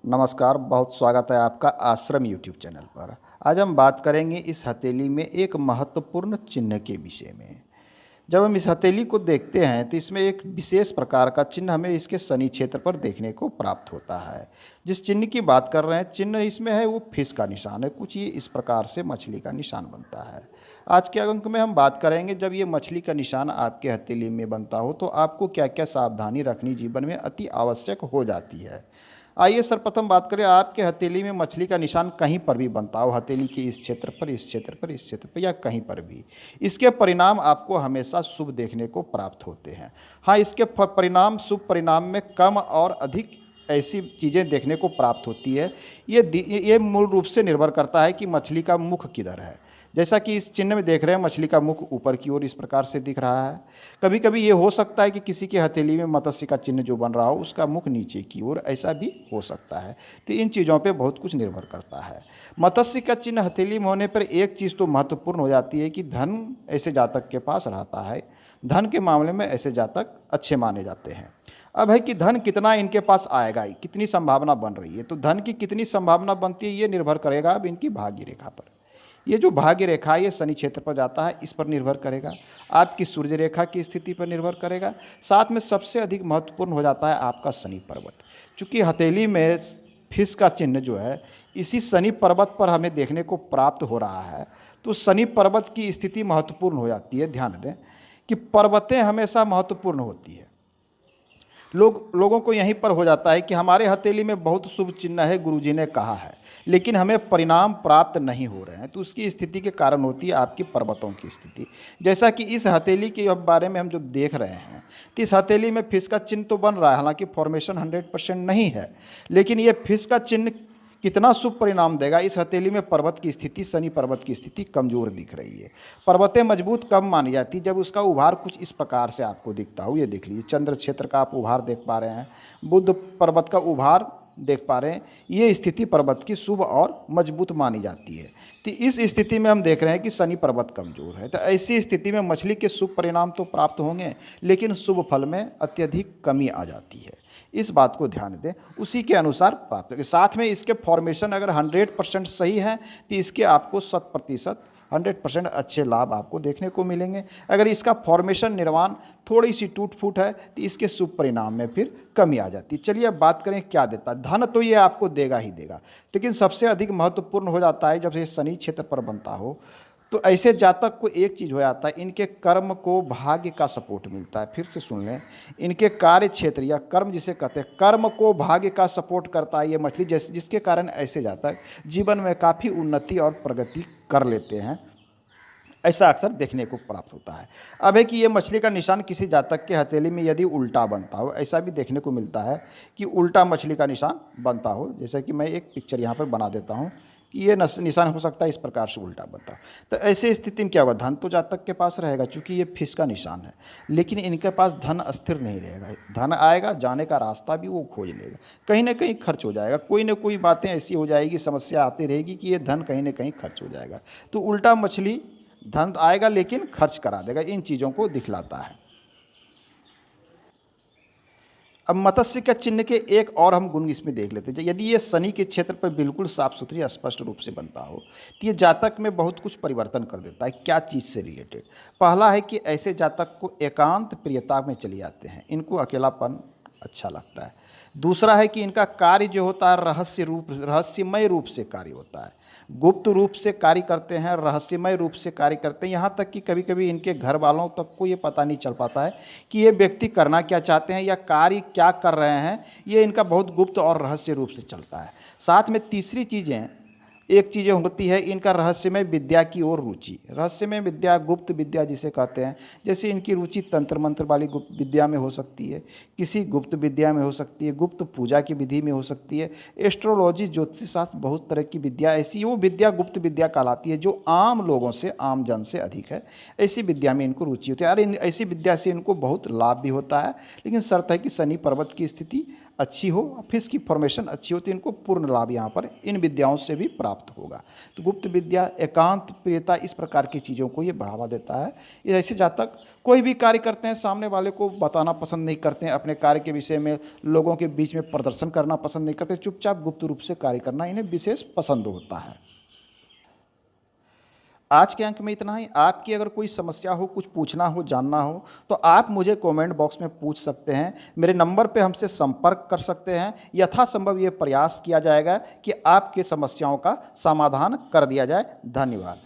नमस्कार, बहुत स्वागत है आपका आश्रम यूट्यूब चैनल पर। आज हम बात करेंगे इस हथेली में एक महत्वपूर्ण चिन्ह के विषय में। जब हम इस हथेली को देखते हैं तो इसमें एक विशेष प्रकार का चिन्ह हमें इसके शनि क्षेत्र पर देखने को प्राप्त होता है। जिस चिन्ह की बात कर रहे हैं, चिन्ह इसमें है वो फिश का निशान है। कुछ ये इस प्रकार से मछली का निशान बनता है। आज के अंक में हम बात करेंगे, जब ये मछली का निशान आपके हथेली में बनता हो तो आपको क्या क्या सावधानी रखनी जीवन में अति आवश्यक हो जाती है। आइए सर्वप्रथम बात करें, आपके हथेली में मछली का निशान कहीं पर भी बनता हो, हथेली के इस क्षेत्र पर, इस क्षेत्र पर, इस क्षेत्र पर या कहीं पर भी, इसके परिणाम आपको हमेशा शुभ देखने को प्राप्त होते हैं। हाँ, इसके परिणाम, शुभ परिणाम में कम और अधिक ऐसी चीज़ें देखने को प्राप्त होती है। ये मूल रूप से निर्भर करता है कि मछली का मुख किधर है। जैसा कि इस चिन्ह में देख रहे हैं, मछली का मुख ऊपर की ओर इस प्रकार से दिख रहा है। कभी कभी ये हो सकता है कि किसी के हथेली में मत्स्य का चिन्ह जो बन रहा हो उसका मुख नीचे की ओर, ऐसा भी हो सकता है। तो इन चीज़ों पे बहुत कुछ निर्भर करता है। मत्स्य का चिन्ह हथेली में होने पर एक चीज़ तो महत्वपूर्ण हो जाती है कि धन ऐसे जातक के पास रहता है। धन के मामले में ऐसे जातक अच्छे माने जाते हैं। अब है कि धन कितना इनके पास आएगा, कितनी संभावना बन रही है। तो धन की कितनी संभावना बनती है ये निर्भर करेगा अब इनकी भाग्य रेखा पर। ये जो भाग्य रेखा है ये शनि क्षेत्र पर जाता है, इस पर निर्भर करेगा। आपकी सूर्य रेखा की स्थिति पर निर्भर करेगा। साथ में सबसे अधिक महत्वपूर्ण हो जाता है आपका शनि पर्वत। चूँकि हथेली में फिश का चिन्ह जो है इसी शनि पर्वत पर हमें देखने को प्राप्त हो रहा है, तो शनि पर्वत की स्थिति महत्वपूर्ण हो जाती है। ध्यान दें कि पर्वतें हमेशा महत्वपूर्ण होती है। लोगों को यहीं पर हो जाता है कि हमारे हथेली में बहुत शुभ चिन्ह है, गुरुजी ने कहा है, लेकिन हमें परिणाम प्राप्त नहीं हो रहे हैं। तो उसकी स्थिति के कारण होती है आपकी पर्वतों की स्थिति। जैसा कि इस हथेली के बारे में हम जो देख रहे हैं, तो इस हथेली में फिश का चिन्ह तो बन रहा है, हालांकि फॉर्मेशन 100% नहीं है, लेकिन ये फिश का चिन्ह कितना शुभ परिणाम देगा। इस हथेली में पर्वत की स्थिति, शनि पर्वत की स्थिति कमज़ोर दिख रही है। पर्वतें मजबूत कम मानी जाती जब उसका उभार कुछ इस प्रकार से आपको दिखता हो। ये देख लीजिए, चंद्र क्षेत्र का आप उभार देख पा रहे हैं, बुध पर्वत का उभार देख पा रहे हैं। ये स्थिति पर्वत की शुभ और मजबूत मानी जाती है। तो इस स्थिति में हम देख रहे हैं कि शनि पर्वत कमज़ोर है। तो ऐसी स्थिति में मछली के शुभ परिणाम तो प्राप्त होंगे, लेकिन शुभ फल में अत्यधिक कमी आ जाती है। इस बात को ध्यान दें, उसी के अनुसार प्राप्त होगी। साथ में इसके फॉर्मेशन अगर 100% सही है तो इसके आपको 100% 100% अच्छे लाभ आपको देखने को मिलेंगे। अगर इसका फॉर्मेशन, निर्माण थोड़ी सी टूट फूट है तो इसके शुभ परिणाम में फिर कमी आ जाती है। चलिए अब बात करें क्या देता है। धन तो ये आपको देगा ही देगा, लेकिन सबसे अधिक महत्वपूर्ण हो जाता है जब ये शनि क्षेत्र पर बनता हो तो ऐसे जातक को एक चीज़ हो जाता है, इनके कर्म को भाग्य का सपोर्ट मिलता है। फिर से सुन लें, इनके कार्य क्षेत्र या कर्म जिसे कहते हैं, कर्म को भाग्य का सपोर्ट करता है ये मछली, जिसके कारण ऐसे जातक जीवन में काफ़ी उन्नति और प्रगति कर लेते हैं। ऐसा अक्सर देखने को प्राप्त होता है। अब है कि ये मछली का निशान किसी जातक के हथेली में यदि उल्टा बनता हो, ऐसा भी देखने को मिलता है कि उल्टा मछली का निशान बनता हो। जैसे कि मैं एक पिक्चर यहाँ पर बना देता हूँ कि ये निशान हो सकता है इस प्रकार से उल्टा बनता। तो ऐसे स्थिति में क्या होगा, धन तो जातक के पास रहेगा चूँकि ये फिश का निशान है, लेकिन इनके पास धन अस्थिर नहीं रहेगा। धन आएगा, जाने का रास्ता भी वो खोज लेगा, कहीं ना कहीं खर्च हो जाएगा। कोई ना कोई बातें ऐसी हो जाएगी, समस्या आती रहेगी कि ये धन कहीं ना कहीं खर्च हो जाएगा। तो उल्टा मछली धन आएगा लेकिन खर्च करा देगा, इन चीज़ों को दिखलाता है। अब मत्स्य का चिन्ह के एक और हम गुण इसमें देख लेते हैं। यदि ये शनि के क्षेत्र पर बिल्कुल साफ सुथरी स्पष्ट रूप से बनता हो तो ये जातक में बहुत कुछ परिवर्तन कर देता है। क्या चीज़ से रिलेटेड? पहला है कि ऐसे जातक को एकांत प्रियता में चले जाते हैं, इनको अकेलापन अच्छा लगता है। दूसरा है कि इनका कार्य जो होता है रहस्यमय रूप से कार्य होता है, गुप्त रूप से कार्य करते हैं, रहस्यमय रूप से कार्य करते हैं। यहाँ तक कि कभी कभी इनके घर वालों तक को ये पता नहीं चल पाता है कि ये व्यक्ति करना क्या चाहते हैं या कार्य क्या कर रहे हैं। ये इनका बहुत गुप्त और रहस्य रूप से चलता है। साथ में तीसरी चीज़ें, एक चीज़ें होती है इनका रहस्यमय विद्या की ओर रुचि। रहस्यमय विद्या, गुप्त विद्या जिसे कहते हैं, जैसे इनकी रुचि तंत्र मंत्र वाली गुप्त विद्या में हो सकती है, किसी गुप्त विद्या में हो सकती है, गुप्त पूजा की विधि में हो सकती है, एस्ट्रोलॉजी, ज्योतिष शास्त्र, बहुत तरह की विद्या ऐसी, वो विद्या गुप्त विद्या कहलाती है जो आम लोगों से, आम जन से अधिक है। ऐसी विद्या में इनको रुचि होती है और ऐसी विद्या से इनको बहुत लाभ भी होता है। लेकिन शर्त है कि शनि पर्वत की स्थिति अच्छी हो, फिर इसकी फॉर्मेशन अच्छी हो, तो इनको पूर्ण लाभ यहाँ पर इन विद्याओं से भी प्राप्त होगा। तो गुप्त विद्या, एकांत प्रियता, इस प्रकार की चीज़ों को ये बढ़ावा देता है। ये ऐसे जहाँ तक कोई भी कार्य करते हैं सामने वाले को बताना पसंद नहीं करते हैं, अपने कार्य के विषय में लोगों के बीच में प्रदर्शन करना पसंद नहीं करते, चुपचाप गुप्त रूप से कार्य करना इन्हें विशेष पसंद होता है। आज के अंक में इतना ही। आपकी अगर कोई समस्या हो, कुछ पूछना हो, जानना हो, तो आप मुझे कमेंट बॉक्स में पूछ सकते हैं। मेरे नंबर पे हमसे संपर्क कर सकते हैं। यथासंभव ये प्रयास किया जाएगा कि आपके समस्याओं का समाधान कर दिया जाए। धन्यवाद।